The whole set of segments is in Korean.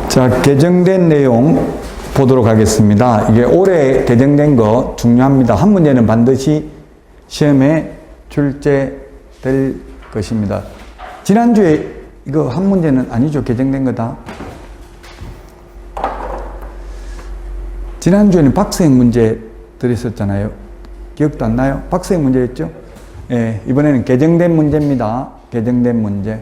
자, 개정된 내용 보도록 하겠습니다. 이게 올해 개정된 거 중요합니다. 한 문제는 반드시 시험에 출제될 것입니다. 지난주에 이거 한 문제는 아니죠? 개정된 거다. 지난주에는 박스형 문제 드렸었잖아요. 기억도 안 나요? 박스형 문제였죠? 예, 이번에는 개정된 문제입니다. 개정된 문제.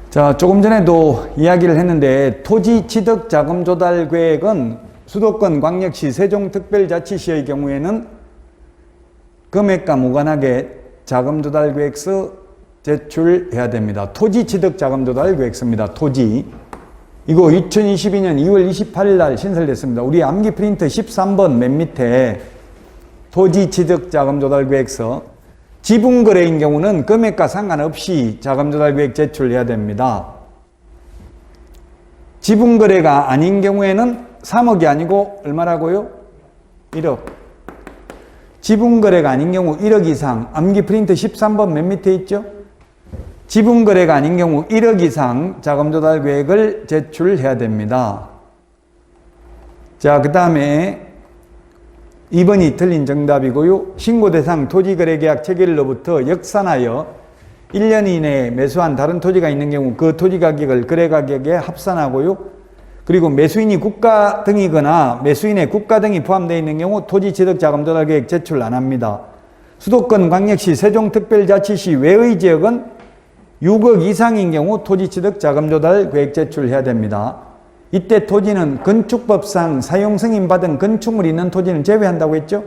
자, 조금 전에도 이야기를 했는데 토지 취득 자금 조달 계획은 수도권 광역시 세종특별자치시의 경우에는 금액과 무관하게 자금 조달 계획서 제출해야 됩니다. 토지 취득 자금 조달 계획서입니다. 토지. 이거 2022년 2월 28일 날 신설됐습니다. 우리 암기 프린트 13번 맨 밑에 토지 취득 자금 조달 계획서. 지분 거래인 경우는 금액과 상관없이 자금 조달 계획 제출해야 됩니다. 지분 거래가 아닌 경우에는 3억이 아니고 얼마라고요? 1억. 지분 거래가 아닌 경우 1억 이상. 암기 프린트 13번 맨 밑에 있죠? 지분 거래가 아닌 경우 1억 이상 자금 조달 계획을 제출해야 됩니다. 자, 그 다음에 2번이 틀린 정답이고요. 신고 대상 토지거래계약 체결로부터 역산하여 1년 이내에 매수한 다른 토지가 있는 경우 그 토지 가격을 거래 가격에 합산하고요. 그리고 매수인이 국가 등이거나 매수인의 국가 등이 포함되어 있는 경우 토지 취득 자금 조달 계획 제출 안 합니다. 수도권 광역시 세종특별자치시 외의 지역은 6억 이상인 경우 토지 취득 자금 조달 계획 제출해야 됩니다. 이때 토지는 건축법상 사용 승인 받은 건축물이 있는 토지는 제외한다고 했죠?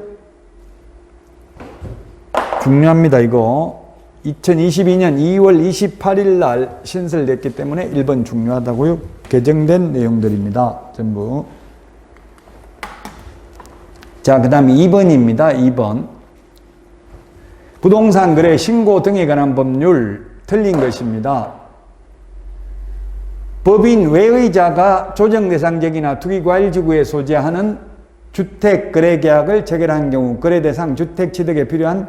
중요합니다, 이거. 2022년 2월 28일 날 신설됐기 때문에 1번 중요하다고요. 개정된 내용들입니다, 전부. 자, 그 다음에 2번입니다, 2번. 부동산 거래 신고 등에 관한 법률 틀린 것입니다. 법인 외의자가 조정대상지역이나 투기과일지구에 소재하는 주택거래계약을 체결한 경우 거래대상 주택 취득에 필요한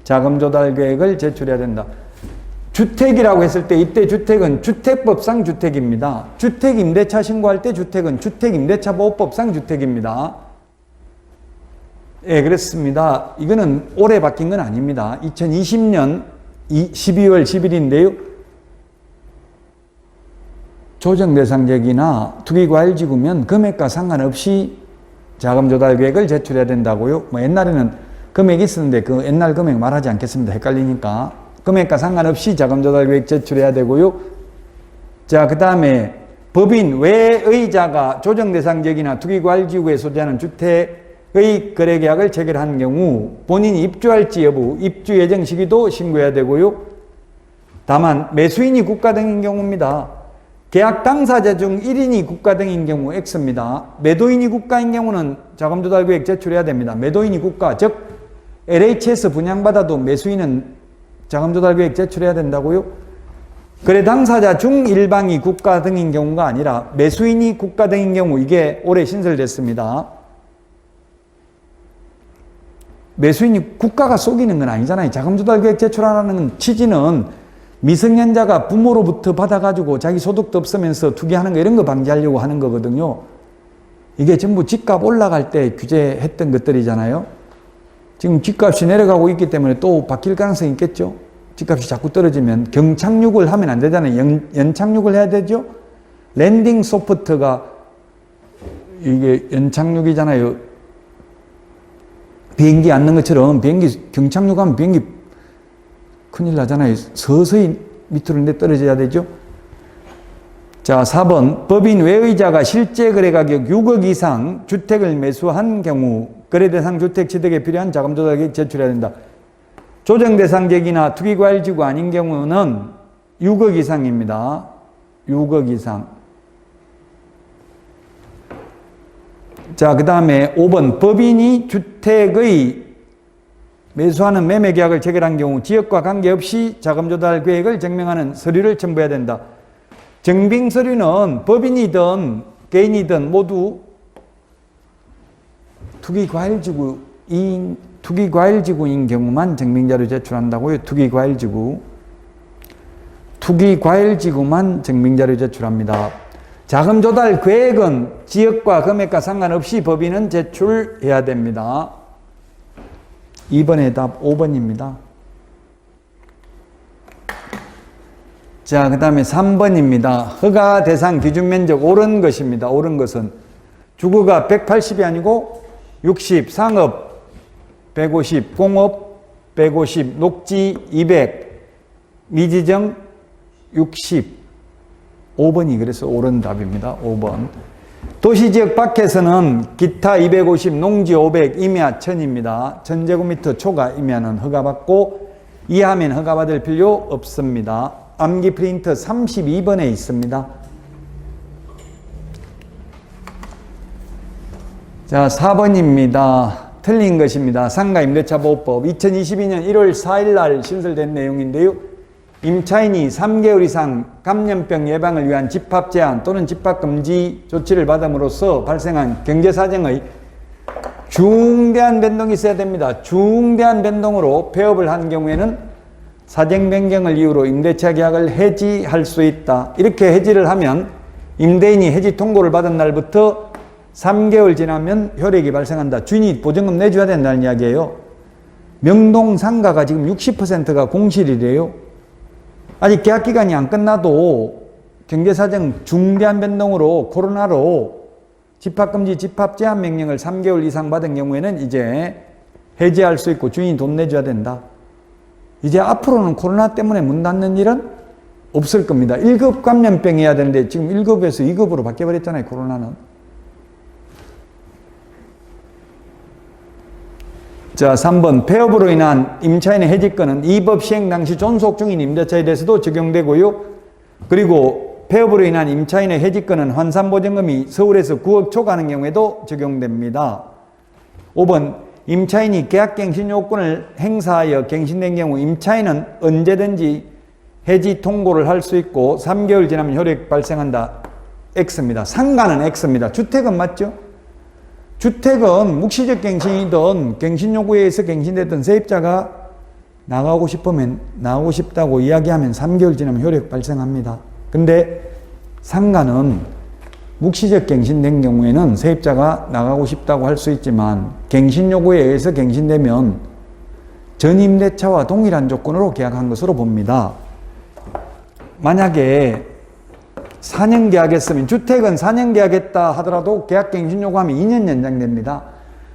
자금조달계획을 제출해야 된다. 주택이라고 했을 때 이때 주택은 주택법상 주택입니다. 주택임대차 신고할 때 주택은 주택임대차보호법상 주택입니다. 예, 그렇습니다. 이거는 올해 바뀐 건 아닙니다. 2020년 12월 10일인데요. 조정대상지역이나 투기과일지구면 금액과 상관없이 자금조달계획을 제출해야 된다고요. 뭐 옛날에는 금액이 있었는데 그 옛날 금액 말하지 않겠습니다. 헷갈리니까. 금액과 상관없이 자금조달계획 제출해야 되고요. 자, 그 다음에 법인 외의자가 조정대상지역이나 투기과일지구에 소재하는 주택의 거래계약을 체결한 경우 본인이 입주할지 여부, 입주 예정 시기도 신고해야 되고요. 다만 매수인이 국가 등인 경우입니다. 계약 당사자 중 1인이 국가 등인 경우 X입니다. 매도인이 국가인 경우는 자금조달계획 제출해야 됩니다. 매도인이 국가, 즉 LHS 분양받아도 매수인은 자금조달계획 제출해야 된다고요. 거래 당사자 중 일방이 국가 등인 경우가 아니라 매수인이 국가 등인 경우 이게 올해 신설됐습니다. 매수인이 국가가 속이는 건 아니잖아요. 자금조달계획 제출하라는 취지는 미성년자가 부모로부터 받아가지고 자기 소득도 없으면서 투기하는 거 이런 거 방지하려고 하는 거거든요. 이게 전부 집값 올라갈 때 규제했던 것들이잖아요. 지금 집값이 내려가고 있기 때문에 또 바뀔 가능성이 있겠죠. 집값이 자꾸 떨어지면 경착륙을 하면 안 되잖아요. 연착륙을 해야 되죠. 랜딩 소프트가 이게 연착륙이잖아요. 비행기 앉는 것처럼 비행기 경착륙하면 비행기 큰일 나잖아요. 서서히 밑으로 내 떨어져야 되죠. 자, 4번. 법인 외의자가 실제 거래 가격 6억 이상 주택을 매수한 경우 거래대상 주택 취득에 필요한 자금조달계획 제출해야 된다. 조정대상지역이나 투기과일지구 아닌 경우는 6억 이상입니다. 6억 이상. 자, 그 다음에 5번. 법인이 주택의 매수하는 매매계약을 체결한 경우 지역과 관계없이 자금조달계획을 증명하는 서류를 첨부해야 된다. 증빙서류는 법인이든 개인이든 모두 투기과일지구인 경우만 증빙자료 제출한다고요. 투기과일지구 투기과열지구만 증빙자료 제출합니다. 자금 조달 계획은 지역과 금액과 상관없이 법인은 제출해야 됩니다. 2번의 답 5번입니다. 자, 그 다음에 3번입니다. 허가 대상 기준 면적 옳은 것입니다. 옳은 것은 주거가 180이 아니고 60, 상업 150, 공업 150, 녹지 200, 미지정 60. 5번이 그래서 옳은 답입니다. 5번. 도시지역 밖에서는 기타 250, 농지 500, 임야 1000입니다. 1000제곱미터 초과 임야는 허가받고 이하면 허가받을 필요 없습니다. 암기 프린터 32번에 있습니다. 자, 4번입니다. 틀린 것입니다. 상가임대차보호법 2022년 1월 4일 날 신설된 내용인데요. 임차인이 3개월 이상 감염병 예방을 위한 집합 제한 또는 집합 금지 조치를 받음으로써 발생한 경제사정의 중대한 변동이 있어야 됩니다. 중대한 변동으로 폐업을 한 경우에는 사정 변경을 이유로 임대차 계약을 해지할 수 있다. 이렇게 해지를 하면 임대인이 해지 통고를 받은 날부터 3개월 지나면 효력이 발생한다. 주인이 보증금 내줘야 된다는 이야기예요. 명동 상가가 지금 60%가 공실이래요. 아직 계약 기간이 안 끝나도 경제사정 중대한 변동으로 코로나로 집합금지 집합 제한 명령을 3개월 이상 받은 경우에는 이제 해지할 수 있고 주인이 돈 내줘야 된다. 이제 앞으로는 코로나 때문에 문 닫는 일은 없을 겁니다. 1급 감염병이어야 되는데 지금 1급에서 2급으로 바뀌어버렸잖아요. 코로나는. 자, 3번 폐업으로 인한 임차인의 해지권은 이 법 시행 당시 존속 중인 임대차에 대해서도 적용되고요. 그리고 폐업으로 인한 임차인의 해지권은 환산보증금이 서울에서 9억 초과하는 경우에도 적용됩니다. 5번 임차인이 계약갱신 요건을 행사하여 갱신된 경우 임차인은 언제든지 해지 통고를 할 수 있고 3개월 지나면 효력 발생한다. X입니다. 상가는 X입니다. 주택은 맞죠? 주택은 묵시적 갱신이든 갱신 요구에 의해서 갱신됐던 세입자가 나가고 싶으면 나가고 싶다고 이야기하면 3개월 지나면 효력 발생합니다. 근데 상가는 묵시적 갱신된 경우에는 세입자가 나가고 싶다고 할 수 있지만 갱신 요구에 의해서 갱신되면 전임대차와 동일한 조건으로 계약한 것으로 봅니다. 만약에 4년 계약했으면 주택은 4년 계약했다 하더라도 계약갱신 요구하면 2년 연장됩니다.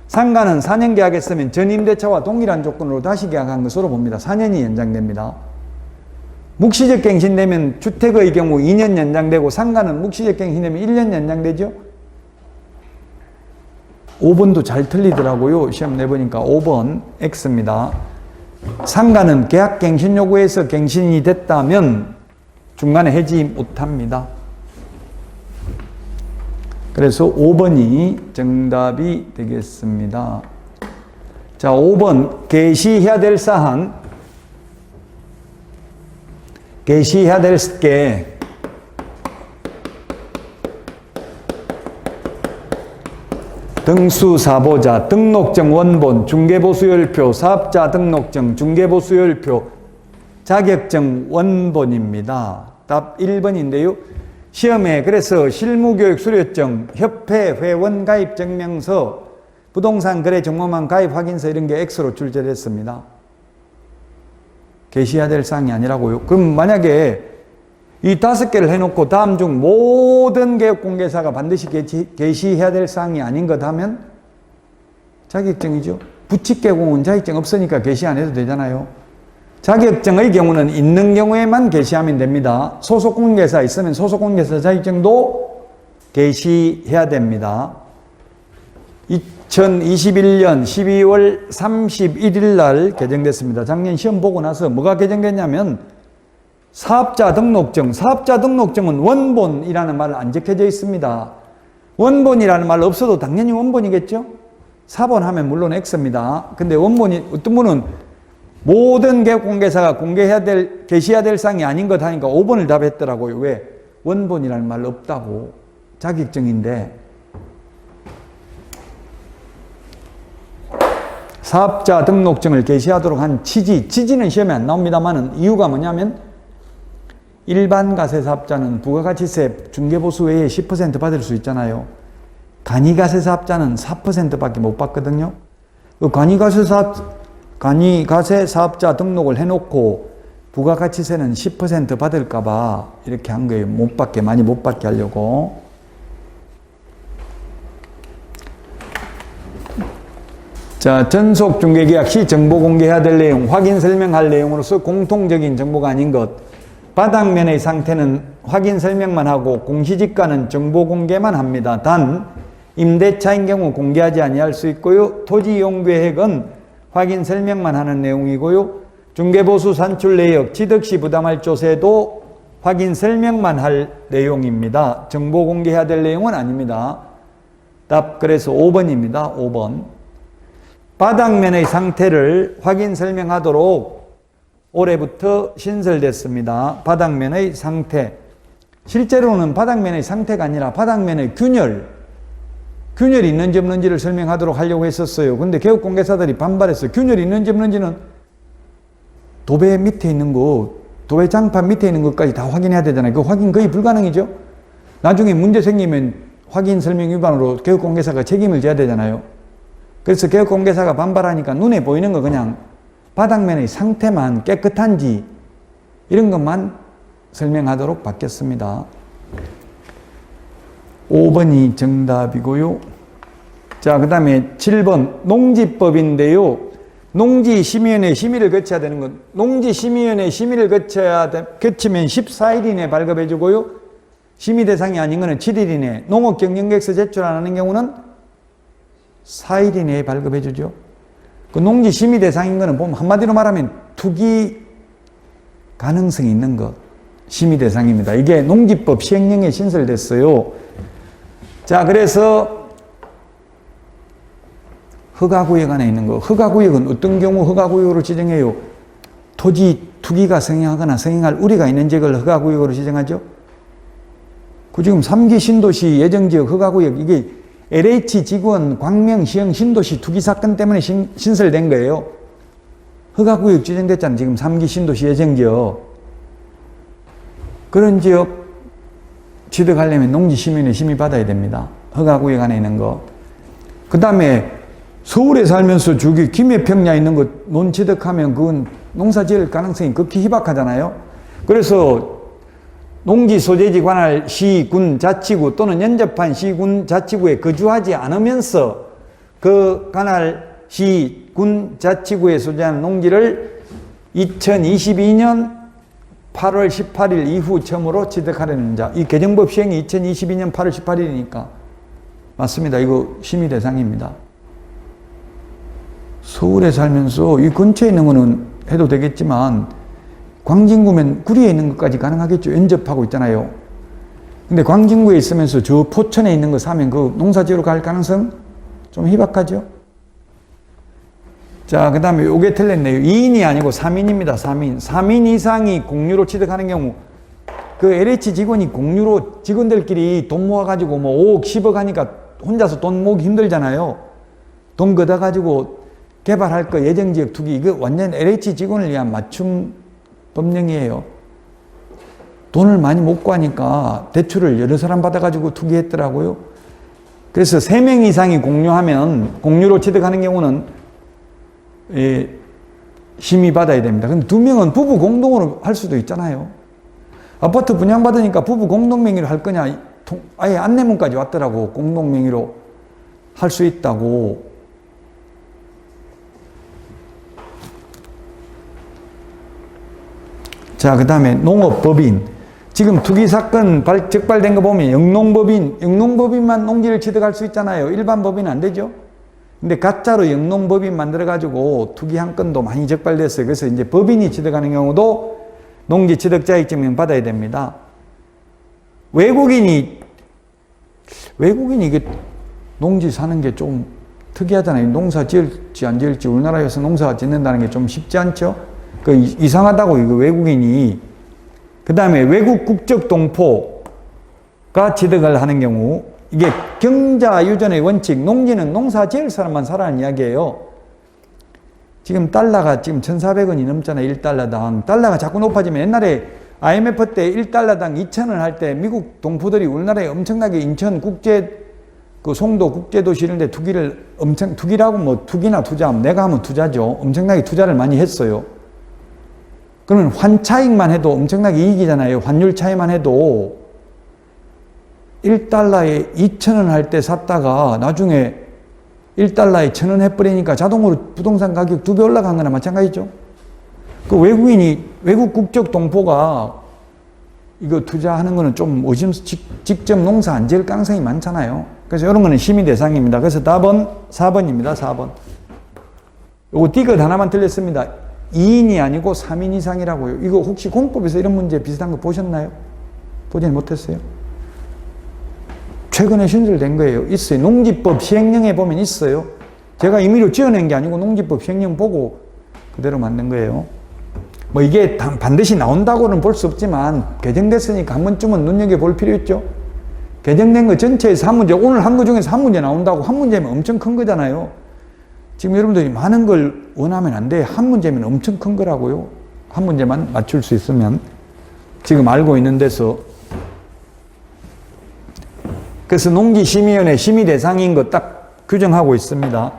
상가는 4년 계약했으면 전임대차와 동일한 조건으로 다시 계약한 것으로 봅니다. 4년이 연장됩니다. 묵시적 갱신되면 주택의 경우 2년 연장되고 상가는 묵시적 갱신되면 1년 연장되죠. 5번도 잘 틀리더라고요. 시험 내보니까 5번 X입니다. 상가는 계약갱신 요구에서 갱신이 됐다면 중간에 해지 못합니다. 그래서 5번이 정답이 되겠습니다. 자, 5번 개시해야 될 사항. 개시해야 될 게 등수사보자, 등록증 원본, 중개보수열표, 사업자 등록증, 중개보수열표, 자격증 원본입니다. 답 1번인데요. 시험에 그래서 실무교육 수료증, 협회 회원 가입 증명서, 부동산 거래 정보망 가입 확인서 이런 게 X로 출제됐습니다. 개시해야 될 사항이 아니라고요. 그럼 만약에 이 5개를 해놓고 다음 중 모든 개업공개사가 반드시 개시해야 될 사항이 아닌 것 하면 자격증이죠. 부칙개공은 자격증 없으니까 개시 안 해도 되잖아요. 자격증의 경우는 있는 경우에만 개시하면 됩니다. 소속공개사 있으면 소속공개사 자격증도 개시해야 됩니다. 2021년 12월 31일 날 개정됐습니다. 작년 시험 보고 나서 뭐가 개정됐냐면 사업자 등록증, 사업자 등록증은 원본이라는 말 안 적혀져 있습니다. 원본이라는 말 없어도 당연히 원본이겠죠? 사본 하면 물론 X입니다. 근데 원본이 어떤 분은 모든 개업공개사가 개시해야 될 사항이 아닌 것 하니까 5번을 답했더라고요. 왜? 원본이라는 말 없다고. 자격증인데. 사업자 등록증을 개시하도록 한 취지는 시험에 안 나옵니다만은 이유가 뭐냐면 일반 가세사업자는 부가가치세 중개보수 외에 10% 받을 수 있잖아요. 간이가세사업자는 4%밖에 못 받거든요. 그 간이가세사업자 등록을 해놓고 부가가치세는 10% 받을까봐 이렇게 한 거예요. 못 받게, 많이 못 받게 하려고. 자, 전속중개계약 시 정보 공개해야 될 내용, 확인 설명할 내용으로서 공통적인 정보가 아닌 것. 바닥면의 상태는 확인 설명만 하고 공시지가는 정보 공개만 합니다. 단 임대차인 경우 공개하지 아니할 수 있고요. 토지이용계획은 확인 설명만 하는 내용이고요. 중개보수 산출 내역, 취득시 부담할 조세도 확인 설명만 할 내용입니다. 정보 공개해야 될 내용은 아닙니다. 답 그래서 5번입니다. 5번. 바닥면의 상태를 확인 설명하도록 올해부터 신설됐습니다. 바닥면의 상태. 실제로는 바닥면의 상태가 아니라 바닥면의 균열이 있는지 없는지를 설명하도록 하려고 했었어요. 근데 개업공개사들이 반발했어요. 균열이 있는지 없는지는 도배 밑에 있는 거, 도배 장판 밑에 있는 것까지 다 확인해야 되잖아요. 그 확인 거의 불가능이죠. 나중에 문제 생기면 확인 설명 위반으로 개업공개사가 책임을 져야 되잖아요. 그래서 개업공개사가 반발하니까 눈에 보이는 거 그냥 바닥면의 상태만 깨끗한지 이런 것만 설명하도록 바뀌었습니다. 5번이 정답이고요. 자, 그 다음에 7번 농지법인데요. 농지심의위원회 심의를 거쳐야 되는 것. 농지심의위원회 심의를 거치면 14일 이내에 발급해 주고요. 심의 대상이 아닌 것은 7일 이내. 농업경영계획서 제출 안 하는 경우는 4일 이내에 발급해 주죠. 그 농지 심의 대상인 거는 보면 한마디로 말하면 투기 가능성이 있는 것. 심의 대상입니다. 이게 농지법 시행령에 신설됐어요. 자, 그래서 허가구역 안에 있는 거. 허가구역은 어떤 경우 허가구역으로 지정해요? 토지 투기가 성행하거나 성행할 우려가 있는 지역을 허가구역으로 지정하죠. 그 지금 3기 신도시 예정지역 허가구역 이게 LH지구원 광명시형 신도시 투기 사건 때문에 신설된 거예요. 허가구역 지정됐잖아요. 지금 3기 신도시 예정지역. 그런 지역 취득하려면 농지심의위원회 심의 받아야 됩니다. 허가구역 안에 있는 거. 그 다음에 서울에 살면서 저기 김해평야에 있는 거 논취득하면 그건 농사 지을 가능성이 극히 희박하잖아요. 그래서 농지 소재지 관할 시, 군, 자치구 또는 연접한 시, 군, 자치구에 거주하지 않으면서 그 관할 시, 군, 자치구에 소재한 농지를 2022년 8월 18일 이후 처음으로 취득하려는 자. 이 개정법 시행이 2022년 8월 18일이니까 맞습니다. 이거 심의 대상입니다. 서울에 살면서 이 근처에 있는 거는 해도 되겠지만 광진구면 구리에 있는 것까지 가능하겠죠. 연접하고 있잖아요. 근데 광진구에 있으면서 저 포천에 있는 거 사면 그 농사지으러 갈 가능성 좀 희박하죠. 자, 그 다음에 요게 틀렸네요. 2인이 아니고 3인입니다. 3인. 3인 이상이 공유로 취득하는 경우 그 LH 직원이 공유로 직원들끼리 돈 모아가지고 뭐 5억, 10억 하니까 혼자서 돈 모으기 힘들잖아요. 돈 걷어가지고 개발할 거 예정지역 투기 이거 완전 LH 직원을 위한 맞춤 법령이에요. 돈을 많이 못 구하니까 대출을 여러 사람 받아가지고 투기했더라고요. 그래서 3명 이상이 공유하면 공유로 취득하는 경우는 심의 받아야 됩니다. 근데 2명은 부부 공동으로 할 수도 있잖아요. 아파트 분양받으니까 부부 공동 명의로 할 거냐 아예 안내문까지 왔더라고. 공동 명의로 할 수 있다고. 자, 그 다음에 농업법인. 지금 투기사건 적발된 거 보면 영농법인만 농지를 취득할 수 있잖아요. 일반 법인은 안 되죠. 근데 가짜로 영농법인 만들어가지고 투기 한 건도 많이 적발됐어요. 그래서 이제 법인이 취득하는 경우도 농지 취득 자격증명 받아야 됩니다. 외국인이 이게 농지 사는 게 좀 특이하잖아요. 농사 지을지 안 지을지 우리나라에서 농사 짓는다는 게 좀 쉽지 않죠. 그 이상하다고 이거 외국인이. 그 다음에 외국 국적 동포가 취득을 하는 경우 이게 경자 유전의 원칙, 농지는 농사 지을 사람만 사라는 이야기예요. 지금 달러가 지금 1,400원이 넘잖아요. 1달러당. 달러가 자꾸 높아지면 옛날에 IMF 때 1달러당 2,000원 할 때 미국 동포들이 우리나라에 엄청나게 인천 국제 그 송도 국제도시 이런 데 투기라고 뭐 투기나 투자, 내가 하면 투자죠. 엄청나게 투자를 많이 했어요. 그러면 환차익만 해도 엄청나게 이익이잖아요. 환율 차이만 해도 1달러에 2,000원 할 때 샀다가 나중에 1달러에 1,000원 해버리니까 자동으로 부동산 가격 2배 올라간 거나 마찬가지죠. 그 외국 국적 동포가 이거 투자하는 거는 좀 직접 농사 안 지을 가능성이 많잖아요. 그래서 이런 거는 심의 대상입니다. 그래서 답은 4번입니다. 4번. 요거 디귿 하나만 틀렸습니다. 2인이 아니고 3인 이상이라고요. 이거 혹시 공법에서 이런 문제 비슷한 거 보셨나요? 보지는 못했어요. 최근에 신설된 거예요. 있어요. 농지법 시행령에 보면 있어요. 제가 임의로 지어낸 게 아니고 농지법 시행령 보고 그대로 만든 거예요. 뭐 이게 반드시 나온다고는 볼 수 없지만 개정됐으니까 한 번쯤은 눈여겨볼 필요 있죠. 개정된 거 전체에서 한 문제, 오늘 한 거 중에서 한 문제 나온다고 한 문제면 엄청 큰 거잖아요. 지금 여러분들이 많은 걸 원하면 안 돼. 한 문제면 엄청 큰 거라고요. 한 문제만 맞출 수 있으면. 지금 알고 있는 데서. 그래서 농지심의위원회 심의 대상인 거 딱 규정하고 있습니다.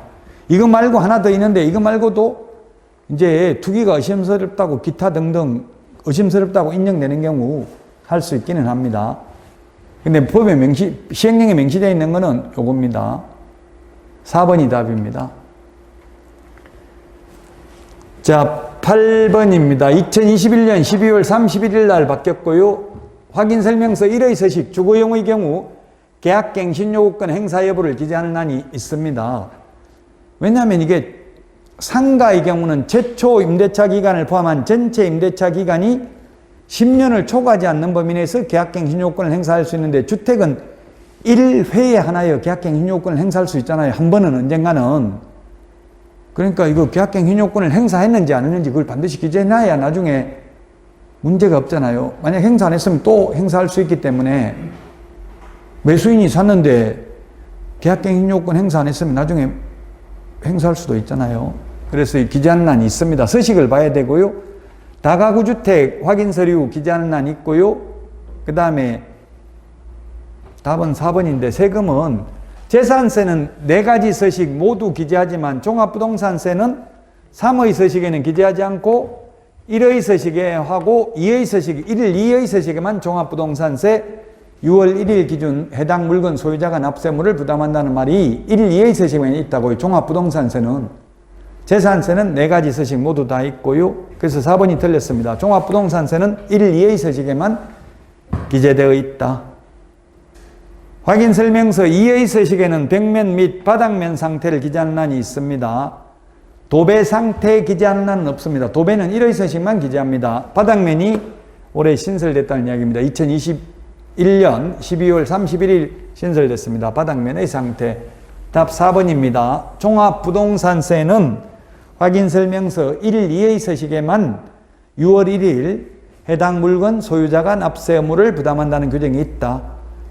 이거 말고 하나 더 있는데 이거 말고도 이제 투기가 의심스럽다고 기타 등등 의심스럽다고 인정되는 경우 할 수 있기는 합니다. 근데 법에 시행령에 명시되어 있는 거는 요겁니다. 4번이 답입니다. 자, 8번입니다. 2021년 12월 31일 날 바뀌었고요. 확인설명서 1의 서식 주거용의 경우 계약갱신 요구권 행사 여부를 기재하는 안이 있습니다. 왜냐하면 이게 상가의 경우는 최초 임대차 기간을 포함한 전체 임대차 기간이 10년을 초과하지 않는 범위 내에서 계약갱신 요건을 행사할 수 있는데 주택은 1회에 하나여 계약갱신 요건을 행사할 수 있잖아요. 한 번은 언젠가는. 그러니까 이거 계약갱신 요건을 행사했는지 안 했는지 그걸 반드시 기재해놔야 나중에 문제가 없잖아요. 만약 행사 안 했으면 또 행사할 수 있기 때문에 매수인이 샀는데 계약갱신 요건 행사 안 했으면 나중에 행사할 수도 있잖아요. 그래서 기재하는 안이 있습니다. 서식을 봐야 되고요. 다가구 주택 확인 서류 기재하는 안이 있고요. 그 다음에 답은 4번인데 세금은 재산세는 4가지 서식 모두 기재하지만 종합부동산세는 3의 서식에는 기재하지 않고 1의 서식에 하고 2의 서식, 1일 2의 서식에만 종합부동산세 6월 1일 기준 해당 물건 소유자가 납세물을 부담한다는 말이 1일 2의 서식에만 있다고요. 종합부동산세는. 재산세는 4가지 서식 모두 다 있고요. 그래서 4번이 틀렸습니다. 종합부동산세는 1일 2의 서식에만 기재되어 있다. 확인설명서 2의 서식에는 벽면 및 바닥면 상태를 기재하는 안이 있습니다. 도배 상태 기재하는 안은 없습니다. 도배는 1의 서식만 기재합니다. 바닥면이 올해 신설됐다는 이야기입니다. 2021년 12월 31일 신설됐습니다. 바닥면의 상태. 답 4번입니다. 종합부동산세는 확인설명서 1일 2의 서식에만 6월 1일 해당 물건 소유자가 납세 의무를 부담한다는 규정이 있다.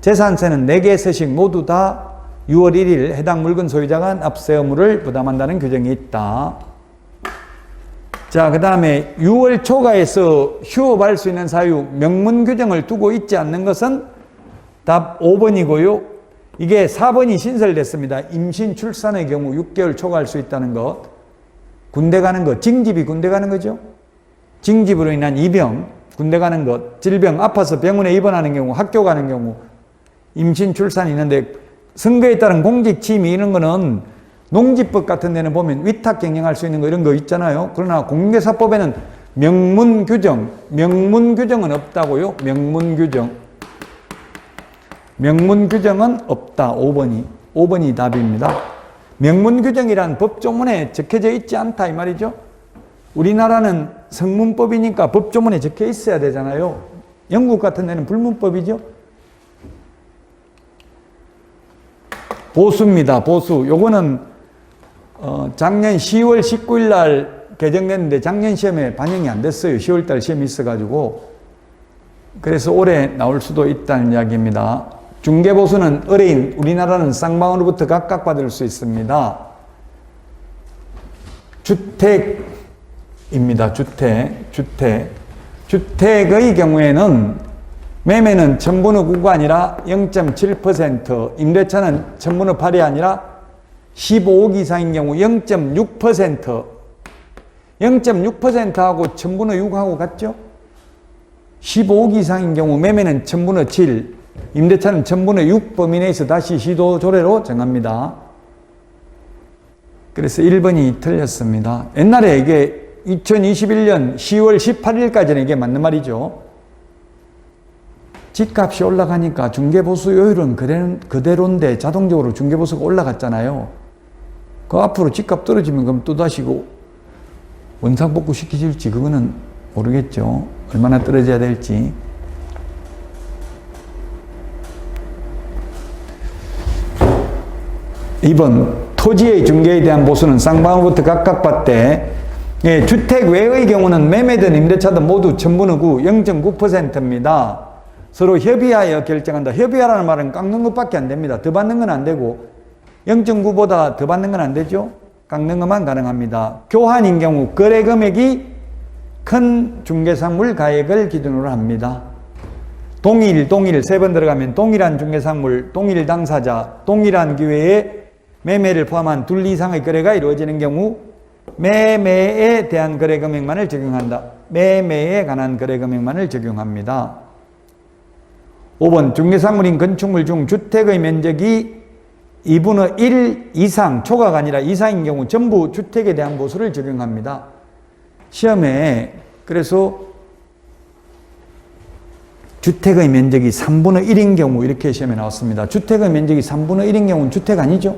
재산세는 4개 서식 모두 다 6월 1일 해당 물건 소유자가 납세 의무를 부담한다는 규정이 있다. 자, 그 다음에 6월 초과해서 휴업할 수 있는 사유 명문 규정을 두고 있지 않는 것은 답 5번이고요. 이게 4번이 신설됐습니다. 임신 출산의 경우 6개월 초과할 수 있다는 것. 군대 가는 것, 징집이 군대 가는 거죠. 징집으로 인한 이병, 군대 가는 것, 질병, 아파서 병원에 입원하는 경우, 학교 가는 경우, 임신, 출산이 있는데 선거에 따른 공직 취미 이런 거는 농지법 같은 데는 보면 위탁 경영할 수 있는 거 이런 거 있잖아요. 그러나 공인중개사법에는 명문 규정은 없다고요. 명문 규정은 없다. 5번이 답입니다. 명문 규정이란 법조문에 적혀져 있지 않다 이 말이죠. 우리나라는 성문법이니까 법조문에 적혀 있어야 되잖아요. 영국 같은 데는 불문법이죠. 보수입니다. 보수. 요거는 작년 10월 19일 날 개정됐는데 작년 시험에 반영이 안 됐어요. 10월 달 시험이 있어가지고. 그래서 올해 나올 수도 있다는 이야기입니다. 중개보수는 의뢰인, 우리나라는 쌍방으로부터 각각 받을 수 있습니다. 주택입니다. 주택. 주택의 경우에는 매매는 1000분의 9가 아니라 0.7%, 임대차는 1000분의 8이 아니라 15억 이상인 경우 0.6%, 0.6%하고 1000분의 6하고 같죠? 15억 이상인 경우 매매는 1000분의 7, 임대차는 1000분의 6 범위 내에서 다시 시도 조례로 정합니다. 그래서 1번이 틀렸습니다. 옛날에 이게 2021년 10월 18일까지는 이게 맞는 말이죠. 집값이 올라가니까 중개보수요율은 그대로인데 자동적으로 중개보수가 올라갔잖아요. 그 앞으로 집값 떨어지면 그럼 또다시 원상복구 시키실지 그거는 모르겠죠. 얼마나 떨어져야 될지. 2번 토지의 중개에 대한 보수는 쌍방으로부터 각각 받되 주택 외의 경우는 매매든 임대차든 모두 1000분의 9, 0.9%입니다. 서로 협의하여 결정한다. 협의하라는 말은 깎는 것밖에 안 됩니다. 더 받는 건 안 되고 0.9보다 더 받는 건 안 되죠. 깎는 것만 가능합니다. 교환인 경우 거래 금액이 큰 중개상물 가액을 기준으로 합니다. 동일 세 번 들어가면 동일한 중개상물, 동일 당사자, 동일한 기회에 매매를 포함한 둘 이상의 거래가 이루어지는 경우 매매에 대한 거래 금액만을 적용한다. 매매에 관한 거래 금액만을 적용합니다. 5번 중개상물인 건축물 중 주택의 면적이 2분의 1 이상, 초과가 아니라 이상인 경우 전부 주택에 대한 보수를 적용합니다. 시험에 그래서 주택의 면적이 3분의 1인 경우 이렇게 시험에 나왔습니다. 주택의 면적이 3분의 1인 경우는 주택 아니죠?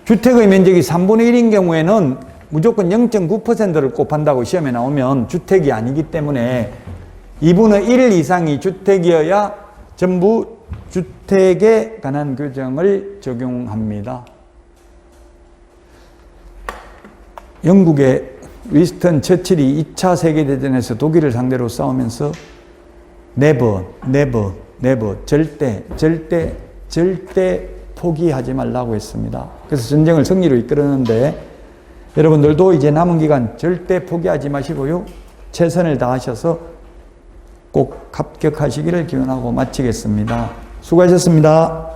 주택의 면적이 3분의 1인 경우에는 무조건 0.9%를 곱한다고 시험에 나오면 주택이 아니기 때문에 2분의 1 이상이 주택이어야 전부 주택에 관한 규정을 적용합니다. 영국의 위스턴 처칠이 2차 세계대전에서 독일을 상대로 싸우면서 never 절대 포기하지 말라고 했습니다. 그래서 전쟁을 승리로 이끌었는데 여러분들도 이제 남은 기간 절대 포기하지 마시고요. 최선을 다하셔서 꼭 합격하시기를 기원하고 마치겠습니다. 수고하셨습니다.